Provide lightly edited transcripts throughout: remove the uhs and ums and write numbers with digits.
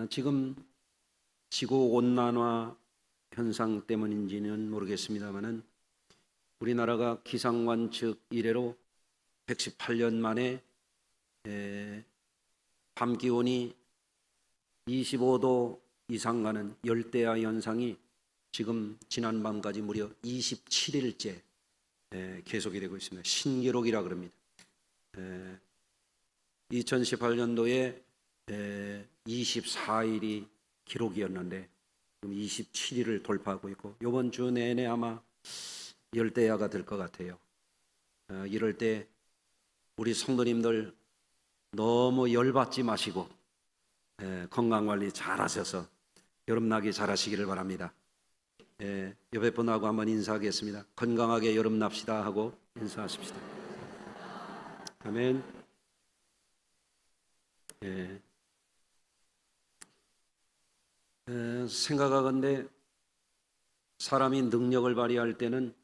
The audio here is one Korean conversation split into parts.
지금 지구 온난화 현상 때문인지는 모르겠습니다만은 우리나라가 기상관측 이래로 118년 만에 밤 기온이 25도 이상 가는 열대야 현상이 지금 지난밤까지 무려 27일째 계속이 되고 있습니다. 신기록이라 그럽니다. 2018년도에 24일이 기록이었는데 지금 27일을 돌파하고 있고 이번 주 내내 아마 열대야가 될 것 같아요. 이럴 때 우리 성도님들 너무 열받지 마시고 건강관리 잘 하셔서 여름나기 잘 하시기를 바랍니다. 옆에 분하고 한번 인사하겠습니다. 건강하게 여름납시다 하고 인사하십시다. 아멘. 생각하건대 사람이 능력을 발휘할 때는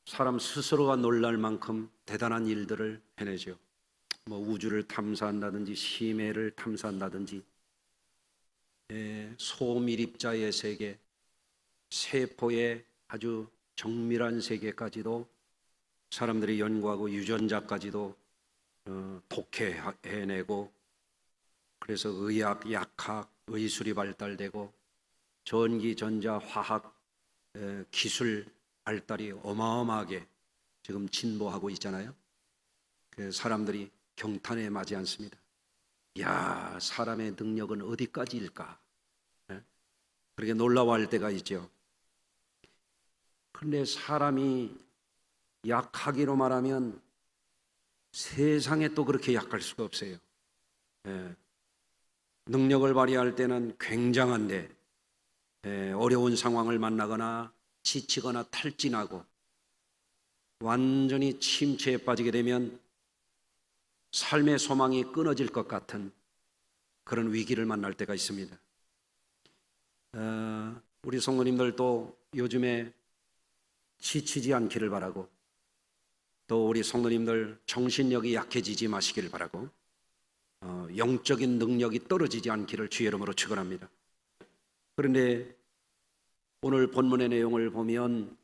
사람 스스로가 놀랄 만큼 대단한 일들을 해내죠. 우주를 탐사한다든지 심해를 탐사한다든지 소밀입자의 세계, 세포의 아주 정밀한 세계까지도 사람들이 연구하고 유전자까지도 독해해내고, 그래서 의학, 약학, 의술이 발달되고 전기, 전자, 화학 기술 발달이 어마어마하게 지금 진보하고 있잖아요. 사람들이 경탄에 맞지 않습니다. 야, 사람의 능력은 어디까지일까? 그렇게 놀라워할 때가 있죠. 그런데 사람이 약하기로 말하면 세상에 또 그렇게 약할 수가 없어요. 능력을 발휘할 때는 굉장한데 어려운 상황을 만나거나 지치거나 탈진하고 완전히 침체에 빠지게 되면 삶의 소망이 끊어질 것 같은 그런 위기를 만날 때가 있습니다. 우리 성도님들도 요즘에 지치지 않기를 바라고, 또 우리 성도님들 정신력이 약해지지 마시기를 바라고, 영적인 능력이 떨어지지 않기를 주의 이름으로 축원합니다. 그런데 오늘 본문의 내용을 보면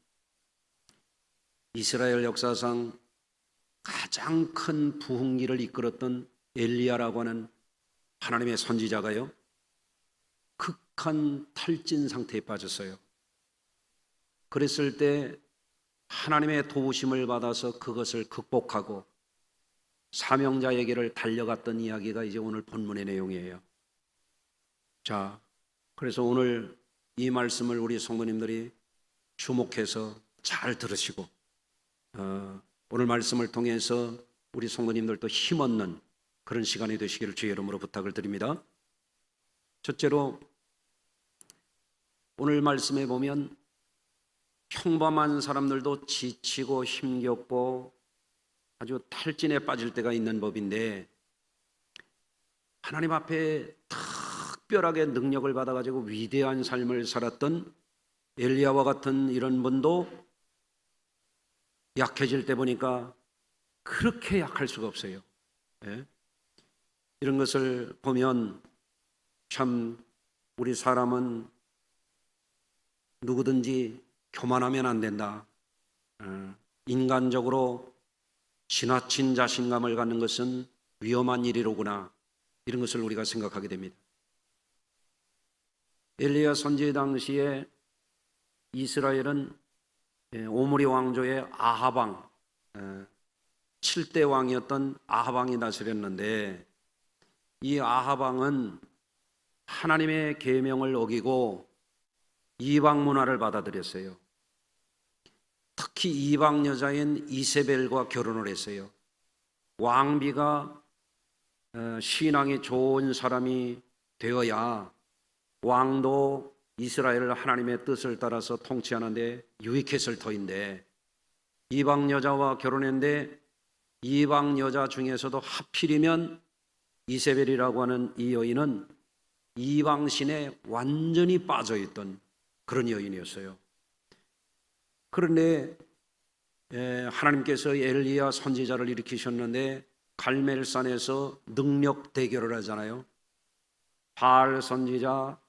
이스라엘 역사상 가장 큰 부흥기를 이끌었던 엘리야라고 하는 하나님의 선지자가요, 극한 탈진 상태에 빠졌어요. 그랬을 때 하나님의 도우심을 받아서 그것을 극복하고 사명자에게를 달려갔던 이야기가 이제 오늘 본문의 내용이에요. 자, 그래서 오늘 이 말씀을 우리 성도님들이 주목해서 잘 들으시고 오늘 말씀을 통해서 우리 성도님들도 힘없는 그런 시간이 되시기를 주의 이름으로 부탁을 드립니다. 첫째로 오늘 말씀에 보면 평범한 사람들도 지치고 힘겹고 아주 탈진에 빠질 때가 있는 법인데, 하나님 앞에 특별하게 능력을 받아가지고 위대한 삶을 살았던 엘리야와 같은 이런 분도 약해질 때 보니까 그렇게 약할 수가 없어요. 이런 것을 보면 참 우리 사람은 누구든지 교만하면 안 된다. 인간적으로 지나친 자신감을 갖는 것은 위험한 일이로구나. 이런 것을 우리가 생각하게 됩니다. 엘리야 선지 당시에 이스라엘은 오므리 왕조의 아하방, 7대 왕이었던 아하방이 다스렸는데, 이 아하방은 하나님의 계명을 어기고 이방 문화를 받아들였어요. 특히 이방 여자인 이세벨과 결혼을 했어요. 왕비가 신앙이 좋은 사람이 되어야 왕도 이스라엘 하나님의 뜻을 따라서 통치하는데 유익했을 터인데, 이방 여자와 결혼했는데 이방 여자 중에서도 하필이면 이세벨이라고 하는 이 여인은 이방신에 완전히 빠져있던 그런 여인이었어요. 그런데 하나님께서 엘리야 선지자를 일으키셨는데 갈멜산에서 능력 대결을 하잖아요. 바알 선지자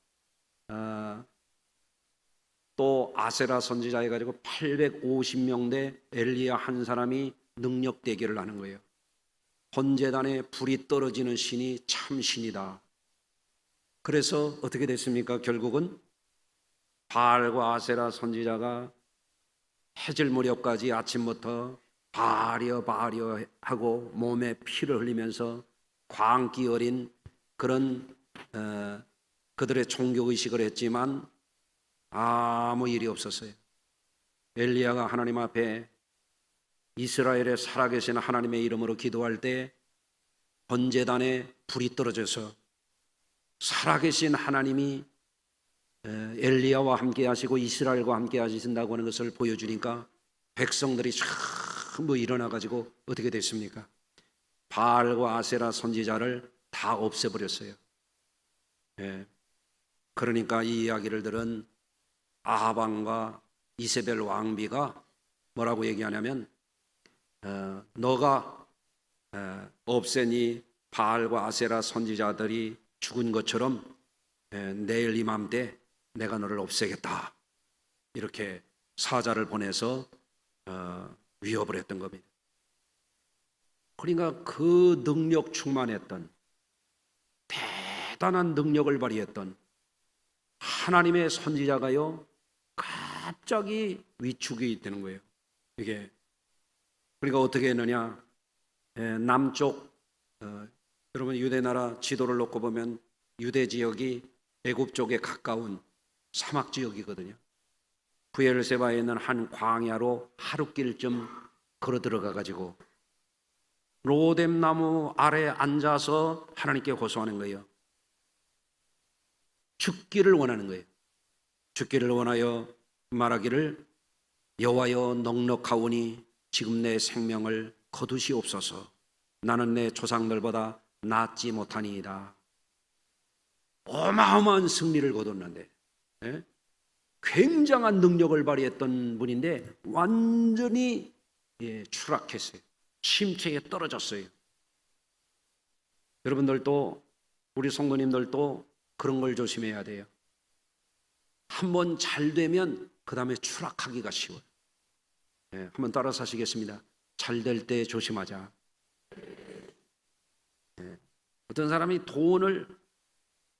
또 아세라 선지자 해가지고 850명대 엘리야 한 사람이 능력 대결을 하는 거예요. 번제단에 불이 떨어지는 신이 참 신이다. 그래서 어떻게 됐습니까? 결국은 바알과 아세라 선지자가 해질 무렵까지 아침부터 바알이여 바알이여 하고 몸에 피를 흘리면서 광기 어린 그런 그들의 종교의식을 했지만 아무 일이 없었어요. 엘리야가 하나님 앞에 이스라엘의 살아계신 하나님의 이름으로 기도할 때 번제단에 불이 떨어져서 살아계신 하나님이 엘리야와 함께 하시고 이스라엘과 함께 하신다고 하는 것을 보여주니까 백성들이 전부 일어나 가지고 어떻게 됐습니까? 바알과 아세라 선지자를 다 없애버렸어요. 그러니까 이 이야기를 들은 아합 왕과 이세벨 왕비가 뭐라고 얘기하냐면 너가 없애니 바알과 아세라 선지자들이 죽은 것처럼 내일 이맘때 내가 너를 없애겠다. 이렇게 사자를 보내서 위협을 했던 겁니다. 그러니까 그 능력 충만했던 대단한 능력을 발휘했던 하나님의 선지자가요 갑자기 위축이 되는 거예요. 이게 그러니까 어떻게 했느냐? 남쪽 여러분 유대 나라 지도를 놓고 보면 유대 지역이 애굽 쪽에 가까운 사막 지역이거든요. 브엘세바에 있는 한 광야로 하루길쯤 걸어 들어가 가지고 로뎀 나무 아래 앉아서 하나님께 호소하는 거예요. 죽기를 원하는 거예요. 죽기를 원하여 말하기를 여호와여 넉넉하오니 지금 내 생명을 거두시옵소서. 나는 내 조상들보다 낫지 못하니이다. 어마어마한 승리를 거뒀는데 굉장한 능력을 발휘했던 분인데 완전히 추락했어요. 침체에 떨어졌어요. 여러분들도 우리 성도님들도 그런 걸 조심해야 돼요. 한번 잘 되면 그 다음에 추락하기가 쉬워요. 한번 따라서 하시겠습니다. 잘 될 때 조심하자. 어떤 사람이 돈을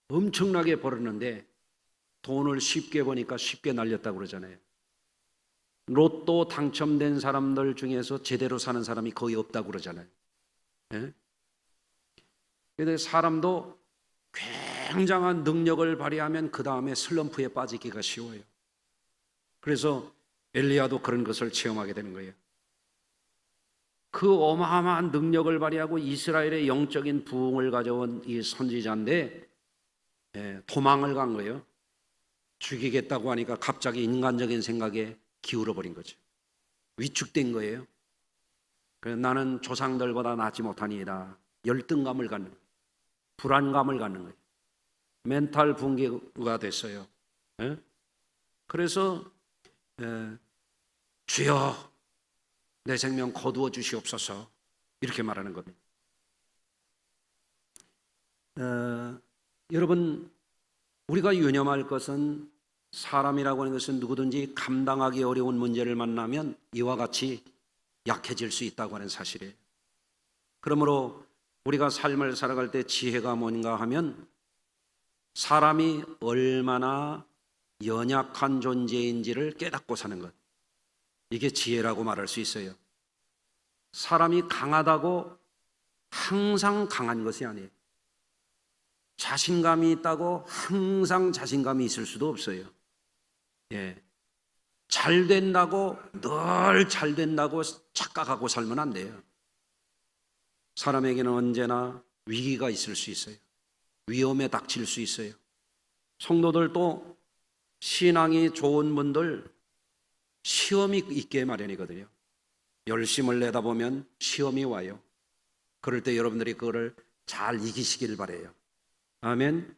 엄청나게 벌었는데 돈을 쉽게 버니까 쉽게 날렸다고 그러잖아요. 로또 당첨된 사람들 중에서 제대로 사는 사람이 거의 없다고 그러잖아요. 그런데 사람도 굉장한 능력을 발휘하면 그 다음에 슬럼프에 빠지기가 쉬워요. 그래서 엘리야도 그런 것을 체험하게 되는 거예요. 그 어마어마한 능력을 발휘하고 이스라엘의 영적인 부흥을 가져온 이 선지자인데 도망을 간 거예요. 죽이겠다고 하니까 갑자기 인간적인 생각에 기울어 버린 거죠. 위축된 거예요. 그래서 나는 조상들보다 낫지 못하니이다. 열등감을 갖는 거예요. 불안감을 갖는 거예요. 멘탈 붕괴가 됐어요. 그래서 주여 내 생명 거두어 주시옵소서 이렇게 말하는 겁니다. 여러분 우리가 유념할 것은 사람이라고 하는 것은 누구든지 감당하기 어려운 문제를 만나면 이와 같이 약해질 수 있다고 하는 사실이에요. 그러므로 우리가 삶을 살아갈 때 지혜가 뭔가 하면 사람이 얼마나 연약한 존재인지를 깨닫고 사는 것. 이게 지혜라고 말할 수 있어요. 사람이 강하다고 항상 강한 것이 아니에요. 자신감이 있다고 항상 자신감이 있을 수도 없어요. 잘 된다고 늘 잘 된다고 착각하고 살면 안 돼요. 사람에게는 언제나 위기가 있을 수 있어요. 위험에 닥칠 수 있어요. 성도들도 신앙이 좋은 분들 시험이 있게 마련이거든요. 열심을 내다 보면 시험이 와요. 그럴 때 여러분들이 그거를 잘 이기시길 바라요. 아멘.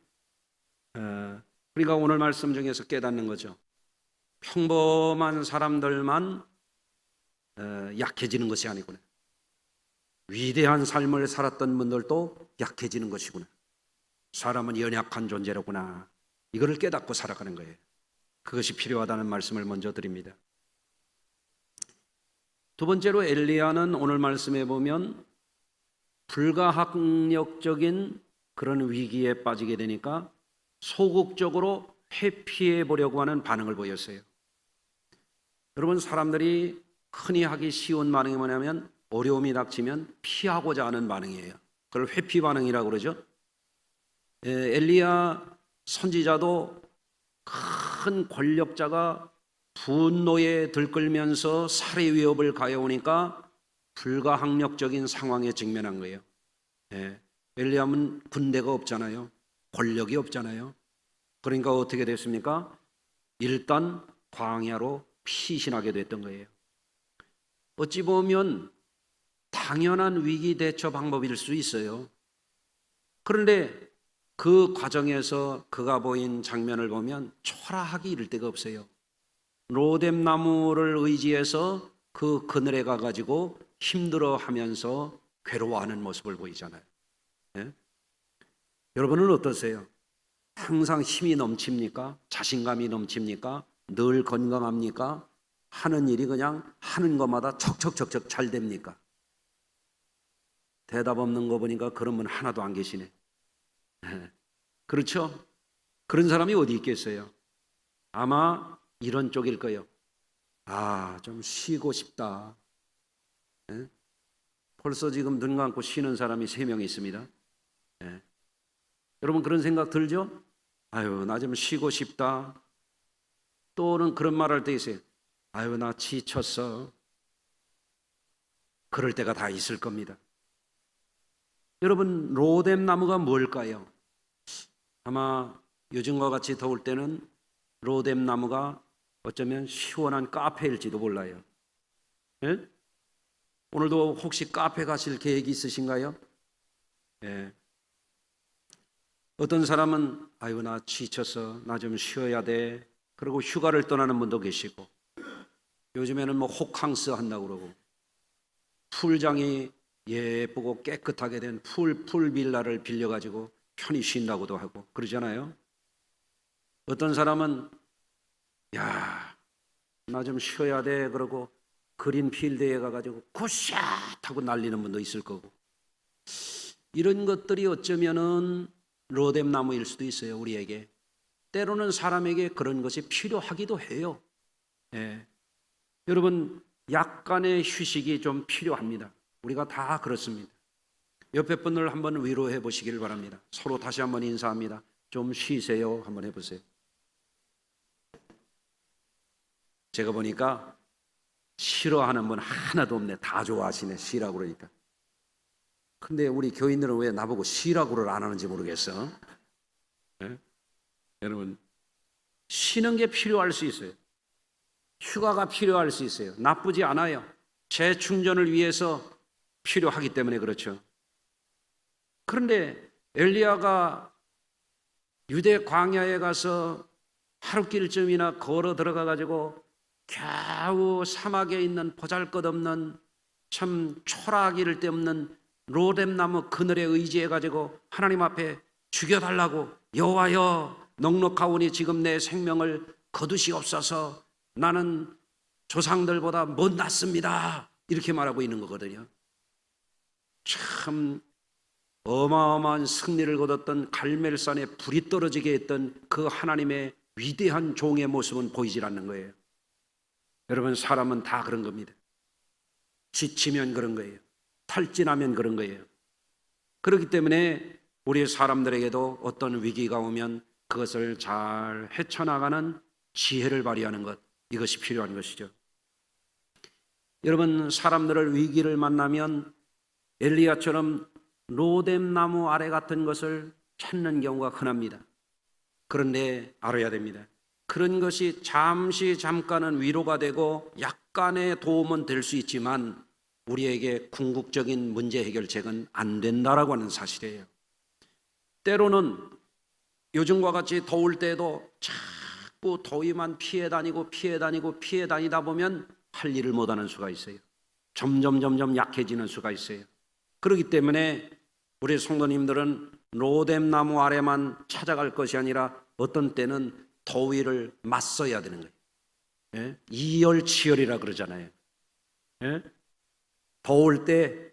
우리가 오늘 말씀 중에서 깨닫는 거죠. 평범한 사람들만 약해지는 것이 아니구나. 위대한 삶을 살았던 분들도 약해지는 것이구나. 사람은 연약한 존재로구나. 이거를 깨닫고 살아가는 거예요. 그것이 필요하다는 말씀을 먼저 드립니다. 두 번째로 엘리야는 오늘 말씀에 보면 불가항력적인 그런 위기에 빠지게 되니까 소극적으로 회피해 보려고 하는 반응을 보였어요. 여러분, 사람들이 흔히 하기 쉬운 반응이 뭐냐면 어려움이 닥치면 피하고자 하는 반응이에요. 그걸 회피 반응이라고 그러죠. 엘리야 선지자도 큰 권력자가 분노에 들끓면서 살해 위협을 가해오니까 불가항력적인 상황에 직면한 거예요. 엘리야는 군대가 없잖아요. 권력이 없잖아요. 그러니까 어떻게 됐습니까? 일단 광야로 피신하게 됐던 거예요. 어찌 보면 당연한 위기 대처 방법일 수 있어요. 그런데 그 과정에서 그가 보인 장면을 보면 초라하기 이를 데가 없어요. 로뎀나무를 의지해서 그 그늘에 가가지고 힘들어하면서 괴로워하는 모습을 보이잖아요. 예? 여러분은 어떠세요? 항상 힘이 넘칩니까? 자신감이 넘칩니까? 늘 건강합니까? 하는 일이 그냥 하는 것마다 척척척척 잘 됩니까? 대답 없는 거 보니까 그런 분 하나도 안 계시네. 그렇죠? 그런 사람이 어디 있겠어요? 아마 이런 쪽일 거예요. 좀 쉬고 싶다. 벌써 지금 눈 감고 쉬는 사람이 3명 있습니다. 여러분 그런 생각 들죠? 나 좀 쉬고 싶다. 또는 그런 말 할 때 있어요. 나 지쳤어. 그럴 때가 다 있을 겁니다. 여러분, 로뎀나무가 뭘까요? 아마 요즘과 같이 더울 때는 로뎀나무가 어쩌면 시원한 카페일지도 몰라요. 예? 오늘도 혹시 카페 가실 계획이 있으신가요? 예. 어떤 사람은 나 지쳤어. 나 좀 쉬어야 돼. 그리고 휴가를 떠나는 분도 계시고, 요즘에는 호캉스 한다고 그러고, 풀장이 예쁘고 깨끗하게 된 풀 빌라를 빌려가지고 편히 쉰다고도 하고 그러잖아요. 어떤 사람은 나 좀 쉬어야 돼 그러고 그린필드에 가가지고 굿샷 하고 날리는 분도 있을 거고, 이런 것들이 어쩌면은 로뎀나무일 수도 있어요. 우리에게 때로는 사람에게 그런 것이 필요하기도 해요. 여러분, 약간의 휴식이 좀 필요합니다. 우리가 다 그렇습니다. 옆에 분을 한번 위로해 보시길 바랍니다. 서로 다시 한번 인사합니다. 좀 쉬세요. 한번 해보세요. 제가 보니까 싫어하는 분 하나도 없네. 다 좋아하시네. 쉬라고 그러니까. 근데 우리 교인들은 왜 나보고 쉬라고를 안 하는지 모르겠어. 여러분, 쉬는 게 필요할 수 있어요. 휴가가 필요할 수 있어요. 나쁘지 않아요. 재충전을 위해서 필요하기 때문에 그렇죠. 그런데 엘리야가 유대 광야에 가서 하루길쯤이나 걸어 들어가 가지고 겨우 사막에 있는 보잘것없는 참 초라하기 이를 데 없는 로뎀나무 그늘에 의지해 가지고 하나님 앞에 죽여달라고, 여호와여 넉넉하오니 지금 내 생명을 거두시옵소서, 나는 조상들보다 못났습니다, 이렇게 말하고 있는 거거든요. 참 어마어마한 승리를 거뒀던 갈멜산에 불이 떨어지게 했던 그 하나님의 위대한 종의 모습은 보이질 않는 거예요. 여러분, 사람은 다 그런 겁니다. 지치면 그런 거예요. 탈진하면 그런 거예요. 그렇기 때문에 우리 사람들에게도 어떤 위기가 오면 그것을 잘 헤쳐나가는 지혜를 발휘하는 것, 이것이 필요한 것이죠. 여러분, 사람들을 위기를 만나면 엘리야처럼 로뎀나무 아래 같은 것을 찾는 경우가 흔합니다. 그런데 알아야 됩니다. 그런 것이 잠깐은 위로가 되고 약간의 도움은 될 수 있지만 우리에게 궁극적인 문제 해결책은 안 된다라고 하는 사실이에요. 때로는 요즘과 같이 더울 때도 자꾸 더위만 피해 다니다 보면 할 일을 못하는 수가 있어요. 점점 약해지는 수가 있어요. 그렇기 때문에 우리 성도님들은 로뎀 나무 아래만 찾아갈 것이 아니라 어떤 때는 더위를 맞서야 되는 거예요. 예? 이열치열이라 그러잖아요. 예? 더울 때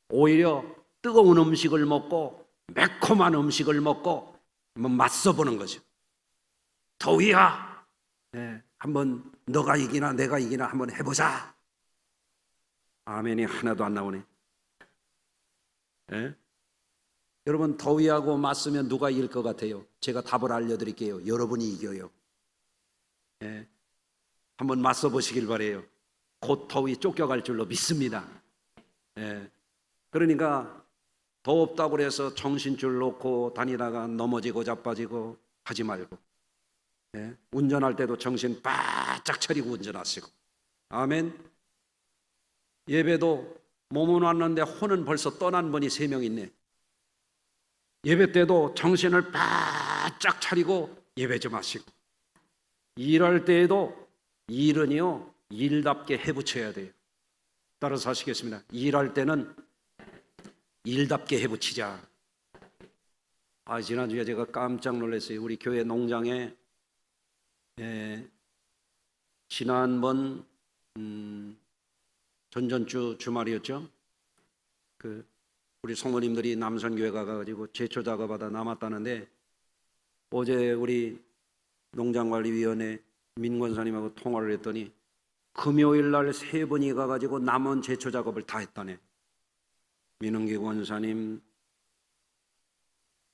오히려 뜨거운 음식을 먹고 매콤한 음식을 먹고 한번 맞서보는 거죠. 더위야, 예, 한번 너가 이기나 내가 이기나 한번 해보자. 아멘이 하나도 안 나오네. 예? 여러분, 더위하고 맞서면 누가 이길 것 같아요? 제가 답을 알려드릴게요. 여러분이 이겨요. 예? 한번 맞서 보시길 바래요. 곧 더위 쫓겨갈 줄로 믿습니다. 예. 그러니까 더웠다고 해서 정신줄 놓고 다니다가 넘어지고 자빠지고 하지 말고, 예. 운전할 때도 정신 바짝 차리고 운전하시고. 아멘. 예배도 몸은 왔는데 혼은 벌써 떠난 분이 3명 있네. 예배 때도 정신을 바짝 차리고 예배 좀 하시고, 일할 때에도 일은요 일답게 해붙여야 돼요. 따라서 하시겠습니다. 일할 때는 일답게 해붙이자. 지난주에 제가 깜짝 놀랐어요. 우리 교회 농장에 지난번 전전주 주말이었죠. 우리 성모님들이 남선교회 가가지고 제초 작업하다 남았다는데, 어제 우리 농장관리위원회 민권사님하고 통화를 했더니 금요일 날 3분이 가가지고 남은 제초 작업을 다 했다네. 민흥기 권사님,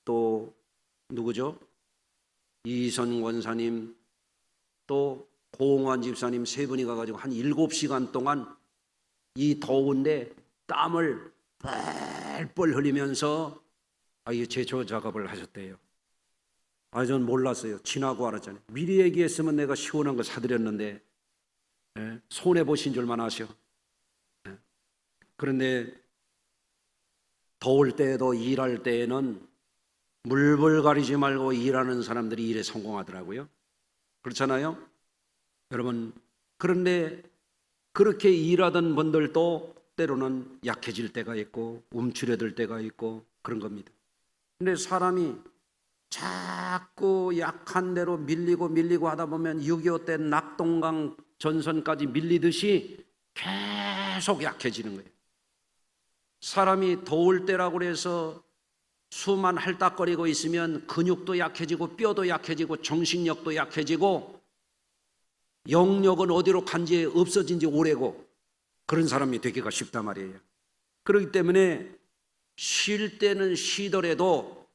또 누구죠? 이선 권사님, 또 고홍환 집사님 3분이 가가지고 한 7시간 동안 이 더운데 땀을 뻘뻘 흘리면서 이 제초 작업을 하셨대요. 전 몰랐어요. 지나고 알았잖아요. 미리 얘기했으면 내가 시원한 거 사드렸는데, 손해 보신 줄만 아셔. 그런데 더울 때에도 일할 때에는 물불 가리지 말고 일하는 사람들이 일에 성공하더라고요. 그렇잖아요, 여러분. 그런데 그렇게 일하던 분들도 때로는 약해질 때가 있고 움츠려들 때가 있고 그런 겁니다. 근데 사람이 자꾸 약한 대로 밀리고 하다 보면 6.25 때 낙동강 전선까지 밀리듯이 계속 약해지는 거예요. 사람이 더울 때라고 해서 수만 할딱거리고 있으면 근육도 약해지고 뼈도 약해지고 정신력도 약해지고 영력은 어디로 간지 없어진 지 오래고 그런 사람이 되기가 쉽단 말이에요. 그렇기 때문에 쉴 때는 쉬더라도,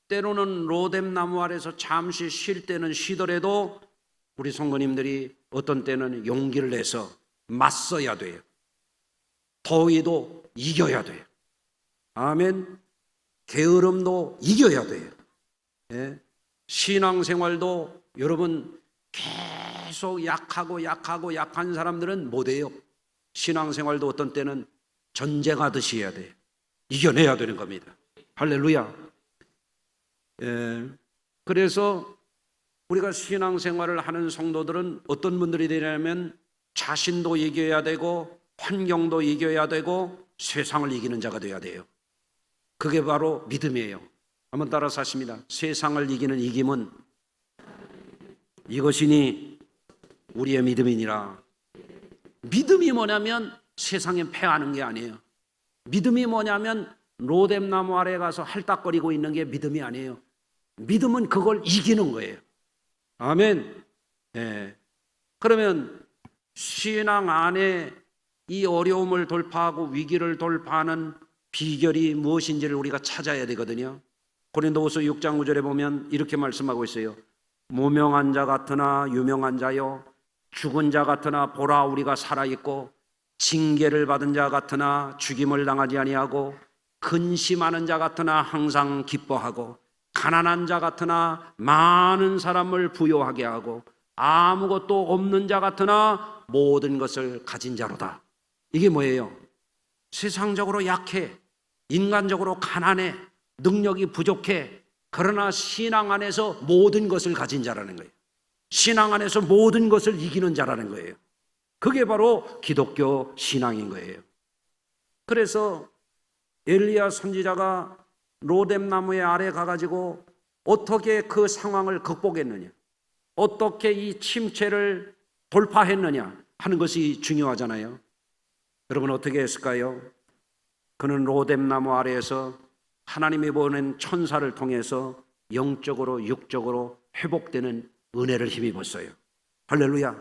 때로는 로뎀 나무 아래서 잠시 쉴 때는 쉬더라도 우리 성도님들이 어떤 때는 용기를 내서 맞서야 돼요. 더위도 이겨야 돼요. 아멘. 게으름도 이겨야 돼요. 예? 신앙생활도 여러분 계속 약한 사람들은 못해요. 신앙생활도 어떤 때는 전쟁하듯이 해야 돼요. 이겨내야 되는 겁니다. 할렐루야. 그래서 우리가 신앙생활을 하는 성도들은 어떤 분들이 되냐면 자신도 이겨야 되고 환경도 이겨야 되고 세상을 이기는 자가 되어야 돼요. 그게 바로 믿음이에요. 한번 따라서 하십니다. 세상을 이기는 이김은 이것이니 우리의 믿음이니라. 믿음이 뭐냐면 세상에 패하는 게 아니에요. 믿음이 뭐냐면 로뎀 나무 아래 가서 할딱거리고 있는 게 믿음이 아니에요. 믿음은 그걸 이기는 거예요. 아멘. 그러면 신앙 안에 이 어려움을 돌파하고 위기를 돌파하는 비결이 무엇인지를 우리가 찾아야 되거든요. 고린도후서 6장 9절에 보면 이렇게 말씀하고 있어요. 무명한 자 같으나 유명한 자요, 죽은 자 같으나 보라 우리가 살아있고, 징계를 받은 자 같으나 죽임을 당하지 아니하고, 근심하는 자 같으나 항상 기뻐하고, 가난한 자 같으나 많은 사람을 부요하게 하고, 아무것도 없는 자 같으나 모든 것을 가진 자로다. 이게 뭐예요? 세상적으로 약해, 인간적으로 가난해, 능력이 부족해. 그러나 신앙 안에서 모든 것을 가진 자라는 거예요. 신앙 안에서 모든 것을 이기는 자라는 거예요. 그게 바로 기독교 신앙인 거예요. 그래서 엘리야 선지자가 로뎀나무의 아래 가가지고 어떻게 그 상황을 극복했느냐, 어떻게 이 침체를 돌파했느냐 하는 것이 중요하잖아요. 여러분 어떻게 했을까요? 그는 로뎀나무 아래에서 하나님이 보낸 천사를 통해서 영적으로 육적으로 회복되는 은혜를 힘입었어요. 할렐루야.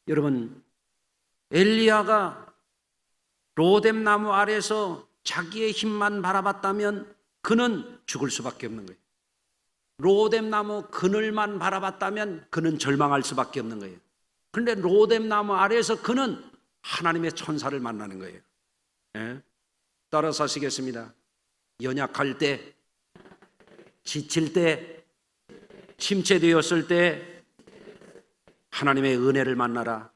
여러분, 엘리야가 로뎀나무 아래에서 자기의 힘만 바라봤다면 그는 죽을 수밖에 없는 거예요. 로뎀나무 그늘만 바라봤다면 그는 절망할 수밖에 없는 거예요. 그런데 로뎀나무 아래에서 그는 하나님의 천사를 만나는 거예요. 예? 따라서 하시겠습니다. 연약할 때, 지칠 때, 침체되었을 때 하나님의 은혜를 만나라.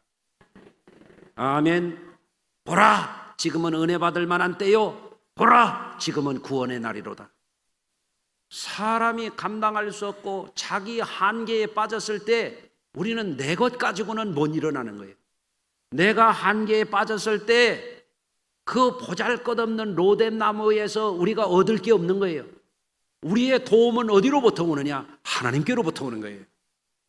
아멘. 보라, 지금은 은혜 받을 만한 때요. 보라, 지금은 구원의 날이로다. 사람이 감당할 수 없고 자기 한계에 빠졌을 때 우리는 내 것 가지고는 못 일어나는 거예요. 내가 한계에 빠졌을 때 그 보잘것없는 로뎀나무에서 우리가 얻을 게 없는 거예요. 우리의 도움은 어디로부터 오느냐? 하나님께로부터 오는 거예요.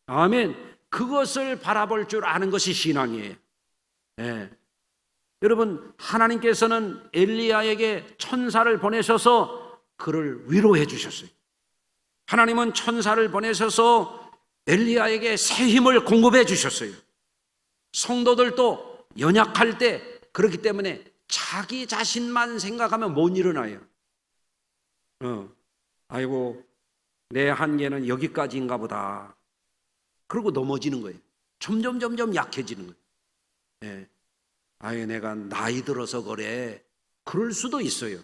아멘. 그것을 바라볼 줄 아는 것이 신앙이에요. 네. 여러분, 하나님께서는 엘리야에게 천사를 보내셔서 그를 위로해 주셨어요. 하나님은 천사를 보내셔서 엘리야에게 새 힘을 공급해 주셨어요. 성도들도 연약할 때 그렇기 때문에 자기 자신만 생각하면 못 일어나요. 아이고, 내 한계는 여기까지인가 보다. 그러고 넘어지는 거예요. 점점 약해지는 거예요. 예. 아유, 내가 나이 들어서 그래. 그럴 수도 있어요.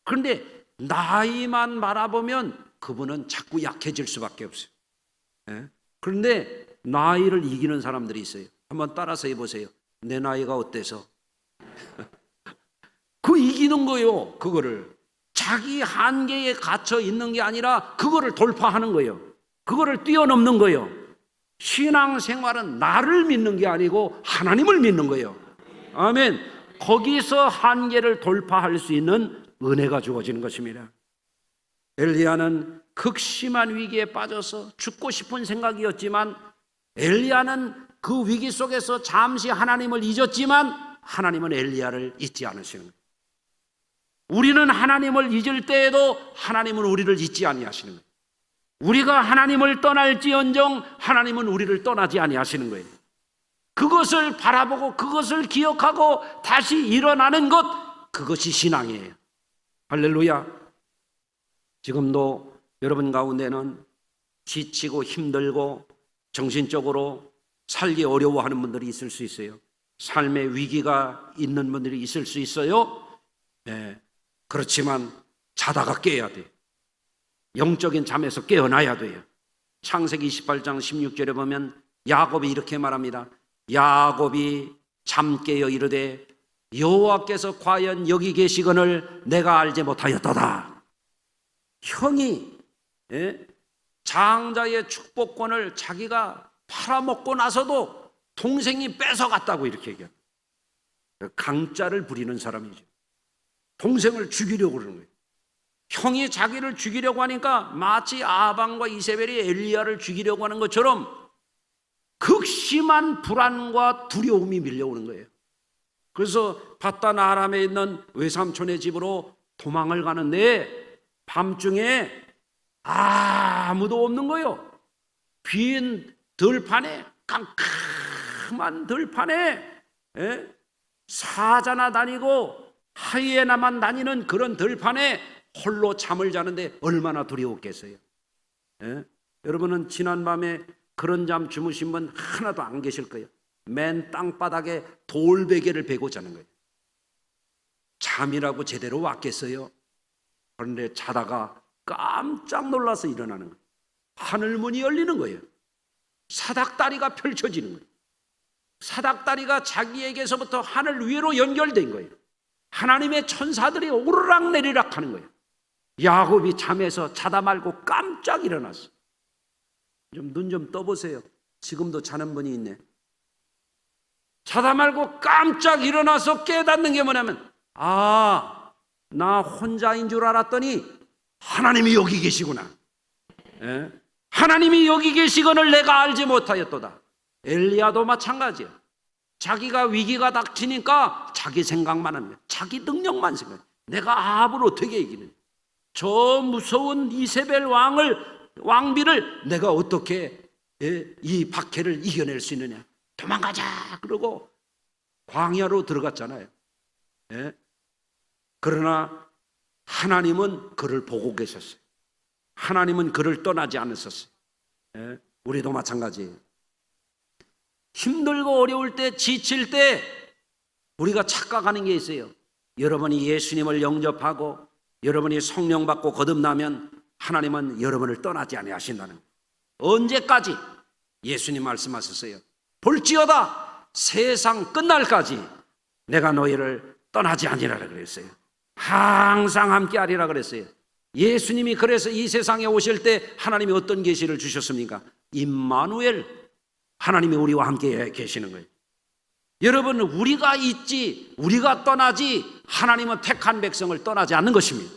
그런데 나이만 바라보면 그분은 자꾸 약해질 수밖에 없어요. 예? 그런데 나이를 이기는 사람들이 있어요. 한번 따라서 해보세요. 내 나이가 어때서? 그 이기는 거예요. 그거를 자기 한계에 갇혀 있는 게 아니라 그거를 돌파하는 거예요. 그거를 뛰어넘는 거예요. 신앙생활은 나를 믿는 게 아니고 하나님을 믿는 거예요. 아멘. 거기서 한계를 돌파할 수 있는 은혜가 주어지는 것입니다. 엘리야는 극심한 위기에 빠져서 죽고 싶은 생각이었지만 엘리야는 그 위기 속에서 잠시 하나님을 잊었지만 하나님은 엘리야를 잊지 않으시는 거예요. 우리는 하나님을 잊을 때에도 하나님은 우리를 잊지 아니하시는 거예요. 우리가 하나님을 떠날지언정 하나님은 우리를 떠나지 아니하시는 거예요. 그것을 바라보고 그것을 기억하고 다시 일어나는 것, 그것이 신앙이에요. 할렐루야. 지금도 여러분 가운데는 지치고 힘들고 정신적으로 살기 어려워하는 분들이 있을 수 있어요. 삶의 위기가 있는 분들이 있을 수 있어요. 네. 그렇지만 자다가 깨야 돼요. 영적인 잠에서 깨어나야 돼요. 창세기 28장 16절에 보면 야곱이 이렇게 말합니다. 야곱이 잠 깨어 이르되 여호와께서 과연 여기 계시거늘 내가 알지 못하였도다. 형이 장자의 축복권을 자기가 팔아먹고 나서도 동생이 뺏어갔다고 이렇게 얘기합니다. 강짜를 부리는 사람이죠. 동생을 죽이려고 그러는 거예요. 형이 자기를 죽이려고 하니까 마치 아방과 이세벨이 엘리야를 죽이려고 하는 것처럼 극심한 불안과 두려움이 밀려오는 거예요. 그래서 바단 아람에 있는 외삼촌의 집으로 도망을 가는데 밤중에 아무도 없는 거예요. 빈 들판에, 깜깜한 들판에 사자나 다니고 하이에나만 다니는 그런 들판에 홀로 잠을 자는데 얼마나 두려웠겠어요. 여러분은 지난밤에 그런 잠 주무신 분 하나도 안 계실 거예요. 맨 땅바닥에 돌베개를 베고 자는 거예요. 잠이라고 제대로 왔겠어요? 그런데 자다가 깜짝 놀라서 일어나는 거예요. 하늘문이 열리는 거예요. 사닥다리가 펼쳐지는 거예요. 사닥다리가 자기에게서부터 하늘 위로 연결된 거예요. 하나님의 천사들이 오르락 내리락 하는 거예요. 야곱이 잠에서 자다 말고 깜짝 일어났어. 눈 좀 떠보세요. 지금도 자는 분이 있네. 자다 말고 깜짝 일어나서 깨닫는 게 뭐냐면 나 혼자인 줄 알았더니 하나님이 여기 계시구나. 예? 하나님이 여기 계시거늘 내가 알지 못하였도다. 엘리야도 마찬가지예요. 자기가 위기가 닥치니까 자기 생각만 합니다. 자기 능력만 생각해요. 내가 아합을 어떻게 이기느냐. 저 무서운 이세벨 왕비를 내가 어떻게 이 박해를 이겨낼 수 있느냐. 도망가자 그러고 광야로 들어갔잖아요. 예? 그러나 하나님은 그를 보고 계셨어요. 하나님은 그를 떠나지 않으셨어요. 예? 우리도 마찬가지예요. 힘들고 어려울 때, 지칠 때 우리가 착각하는 게 있어요. 여러분이 예수님을 영접하고 여러분이 성령 받고 거듭나면 하나님은 여러분을 떠나지 아니하신다는 거예요. 언제까지? 예수님 말씀하셨어요. 볼지어다 세상 끝날까지 내가 너희를 떠나지 아니하리라 그랬어요. 항상 함께하리라 그랬어요. 예수님이 그래서 이 세상에 오실 때 하나님이 어떤 계시를 주셨습니까? 임마누엘, 하나님이 우리와 함께 계시는 거예요. 여러분, 우리가 있지 우리가 떠나지 하나님은 택한 백성을 떠나지 않는 것입니다.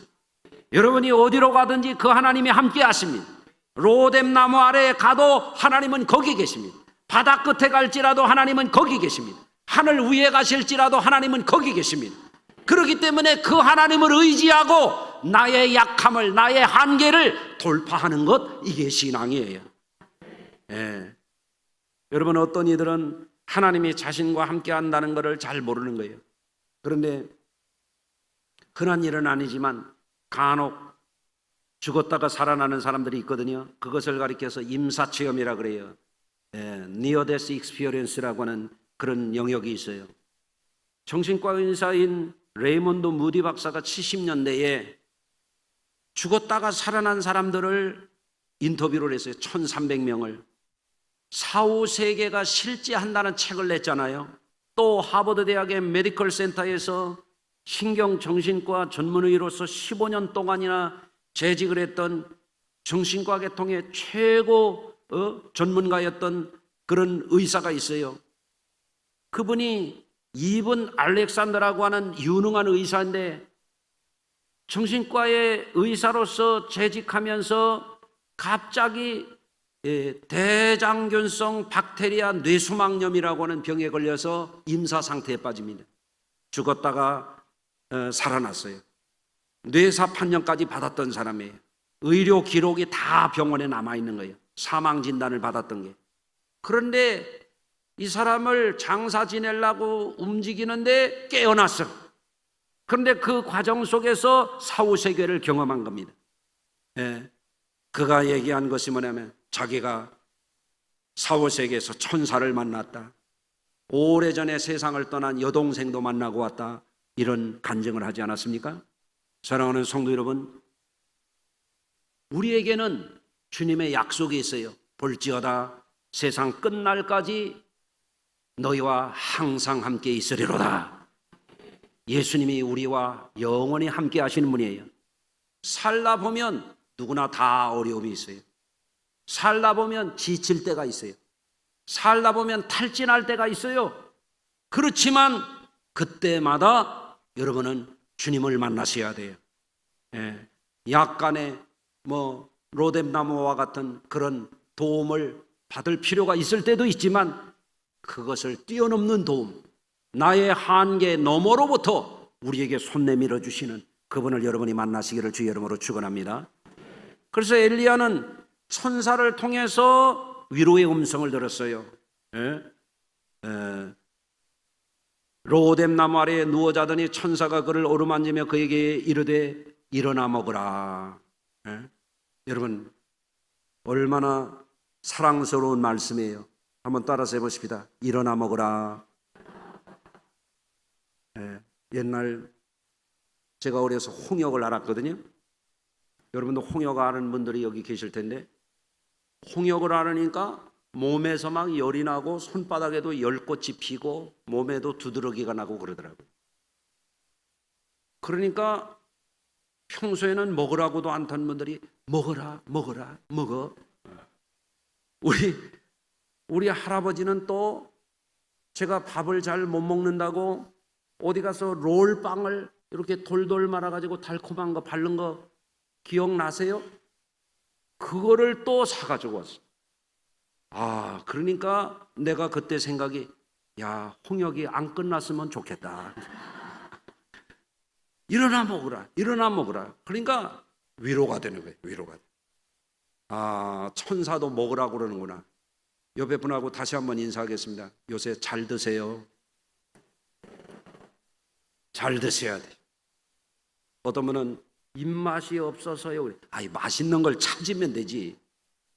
여러분이 어디로 가든지 그 하나님이 함께 하십니다. 로뎀나무 아래에 가도 하나님은 거기 계십니다. 바다 끝에 갈지라도 하나님은 거기 계십니다. 하늘 위에 가실지라도 하나님은 거기 계십니다. 그렇기 때문에 그 하나님을 의지하고 나의 약함을, 나의 한계를 돌파하는 것, 이게 신앙이에요. 예. 여러분, 어떤 이들은 하나님이 자신과 함께 한다는 것을 잘 모르는 거예요. 그런데 흔한 일은 아니지만 간혹 죽었다가 살아나는 사람들이 있거든요. 그것을 가리켜서 임사체험이라 그래요. Near Death Experience라고 하는 그런 영역이 있어요. 정신과 의사인 레이몬드 무디 박사가 70년대에 죽었다가 살아난 사람들을 인터뷰를 했어요. 1300명을. 사후세계가 실제한다는 책을 냈잖아요. 또 하버드 대학의 메디컬 센터에서 신경정신과 전문의로서 15년 동안이나 재직을 했던 정신과 계통의 최고 전문가였던 그런 의사가 있어요. 그분이 이븐 알렉산더라고 하는 유능한 의사인데 정신과의 의사로서 재직하면서 갑자기 대장균성 박테리아 뇌수막염이라고 하는 병에 걸려서 임사 상태에 빠집니다. 죽었다가 살아났어요. 뇌사 판정까지 받았던 사람이에요. 의료 기록이 다 병원에 남아있는 거예요. 사망 진단을 받았던 게. 그런데 이 사람을 장사 지내려고 움직이는데 깨어났어. 그런데 그 과정 속에서 사후세계를 경험한 겁니다. 그가 얘기한 것이 뭐냐면 자기가 사후세계에서 천사를 만났다. 오래전에 세상을 떠난 여동생도 만나고 왔다. 이런 간증을 하지 않았습니까? 사랑하는 성도 여러분, 우리에게는 주님의 약속이 있어요. 볼지어다 세상 끝날까지 너희와 항상 함께 있으리로다. 예수님이 우리와 영원히 함께 하시는 분이에요. 살다 보면 누구나 다 어려움이 있어요. 살다 보면 지칠 때가 있어요. 살다 보면 탈진할 때가 있어요. 그렇지만 그때마다 여러분은 주님을 만나셔야 돼요. 약간의 로뎀나무와 같은 그런 도움을 받을 필요가 있을 때도 있지만 그것을 뛰어넘는 도움, 나의 한계 너머로부터 우리에게 손 내밀어 주시는 그분을 여러분이 만나시기를 주의 이름으로 축원합니다. 그래서 엘리야는 천사를 통해서 위로의 음성을 들었어요. 로뎀나무 아래에 누워 자더니 천사가 그를 어루만지며 그에게 이르되 일어나 먹으라. 여러분, 얼마나 사랑스러운 말씀이에요. 한번 따라서 해보십시다. 일어나 먹으라. 옛날 제가 어려서 홍역을 알았거든요. 여러분도 홍역 아는 분들이 여기 계실 텐데, 홍역을 알으니까 몸에서 막 열이 나고 손바닥에도 열꽃이 피고 몸에도 두드러기가 나고 그러더라고요. 그러니까 평소에는 먹으라고도 않던 분들이 먹어라 먹어. 우리 할아버지는 또 제가 밥을 잘 못 먹는다고 어디 가서 롤빵을 이렇게 돌돌 말아가지고 달콤한 거 바른 거 기억나세요? 그거를 또 사가지고 왔어. 그러니까 내가 그때 생각이, 야, 홍역이 안 끝났으면 좋겠다. 일어나 먹으라, 일어나 먹으라. 그러니까 위로가 되는 거예요. 위로가. 천사도 먹으라고 그러는구나. 옆에 분하고 다시 한번 인사하겠습니다. 요새 잘 드세요. 잘 드셔야 돼. 어떤 분은 입맛이 없어서요. 맛있는 걸 찾으면 되지.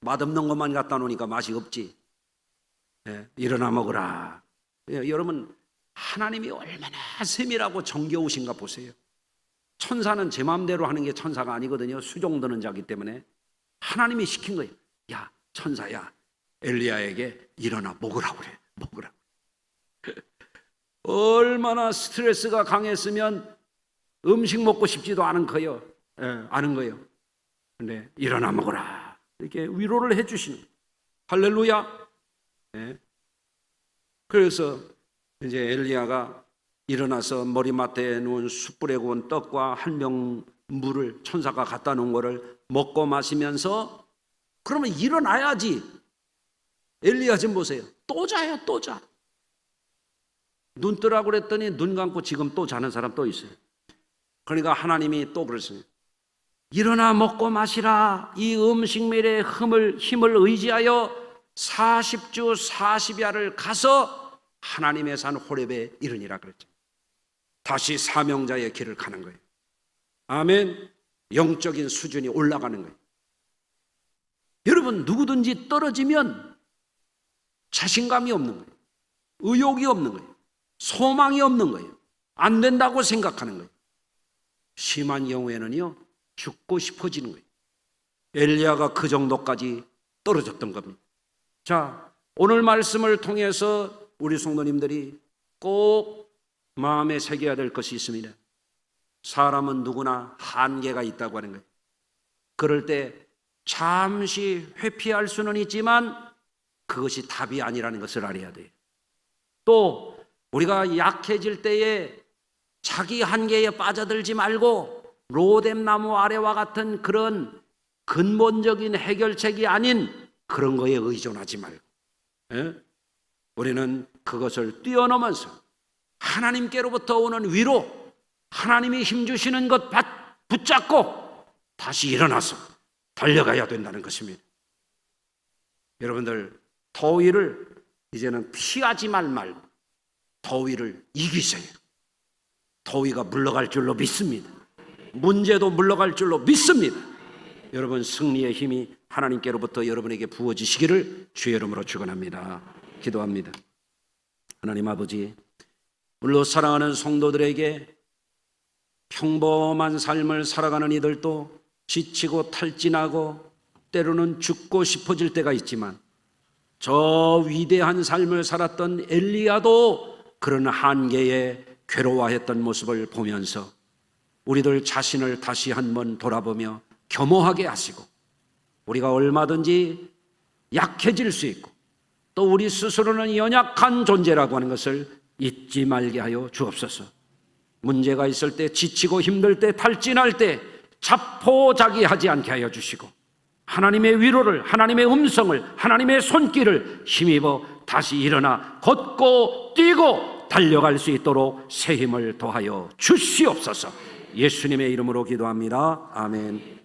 맛없는 것만 갖다 놓으니까 맛이 없지. 일어나 먹으라. 여러분, 하나님이 얼마나 세밀하고 정겨우신가 보세요. 천사는 제 마음대로 하는 게 천사가 아니거든요. 수종드는 자기 때문에 하나님이 시킨 거예요. 야, 천사야, 엘리야에게 일어나 먹으라고 그래. 먹으라고. 얼마나 스트레스가 강했으면 음식 먹고 싶지도 않은 거예요. 아는 거예요. 근데 일어나 먹어라. 이렇게 위로를 해 주시는. 할렐루야. 그래서 이제 엘리야가 일어나서 머리맡에 놓은 숯불에 구운 떡과 한 병 물을 천사가 갖다 놓은 거를 먹고 마시면서, 그러면 일어나야지. 엘리야 좀 보세요. 또 자요, 또 자. 눈 뜨라고 그랬더니 눈 감고 지금 또 자는 사람 또 있어요. 그러니까 하나님이 또 그러시네요. 일어나 먹고 마시라. 이 음식물의 힘을 의지하여 40주 40야를 가서 하나님의 산 호렙에 이르니라 그랬죠. 다시 사명자의 길을 가는 거예요. 아멘. 영적인 수준이 올라가는 거예요. 여러분, 누구든지 떨어지면 자신감이 없는 거예요. 의욕이 없는 거예요. 소망이 없는 거예요. 안 된다고 생각하는 거예요. 심한 경우에는요, 죽고 싶어지는 거예요. 엘리야가 그 정도까지 떨어졌던 겁니다. 자, 오늘 말씀을 통해서 우리 성도님들이 꼭 마음에 새겨야 될 것이 있습니다. 사람은 누구나 한계가 있다고 하는 거예요. 그럴 때 잠시 회피할 수는 있지만 그것이 답이 아니라는 것을 알아야 돼요. 또 우리가 약해질 때에 자기 한계에 빠져들지 말고 로뎀나무 아래와 같은 그런 근본적인 해결책이 아닌 그런 거에 의존하지 말고, 우리는 그것을 뛰어넘어서 하나님께로부터 오는 위로, 하나님이 힘주시는 것 붙잡고 다시 일어나서 달려가야 된다는 것입니다. 여러분들, 더위를 이제는 피하지 말고 더위를 이기세요. 더위가 물러갈 줄로 믿습니다. 문제도 물러갈 줄로 믿습니다. 여러분, 승리의 힘이 하나님께로부터 여러분에게 부어지시기를 주의 이름으로 축원합니다. 기도합니다. 하나님 아버지, 물론 사랑하는 성도들에게 평범한 삶을 살아가는 이들도 지치고 탈진하고 때로는 죽고 싶어질 때가 있지만, 저 위대한 삶을 살았던 엘리야도 그런 한계에 괴로워했던 모습을 보면서 우리들 자신을 다시 한번 돌아보며 겸허하게 하시고, 우리가 얼마든지 약해질 수 있고 또 우리 스스로는 연약한 존재라고 하는 것을 잊지 말게 하여 주옵소서. 문제가 있을 때, 지치고 힘들 때, 탈진할 때 자포자기하지 않게 하여 주시고, 하나님의 위로를, 하나님의 음성을, 하나님의 손길을 힘입어 다시 일어나 걷고 뛰고 달려갈 수 있도록 새 힘을 더하여 주시옵소서. 예수님의 이름으로 기도합니다. 아멘.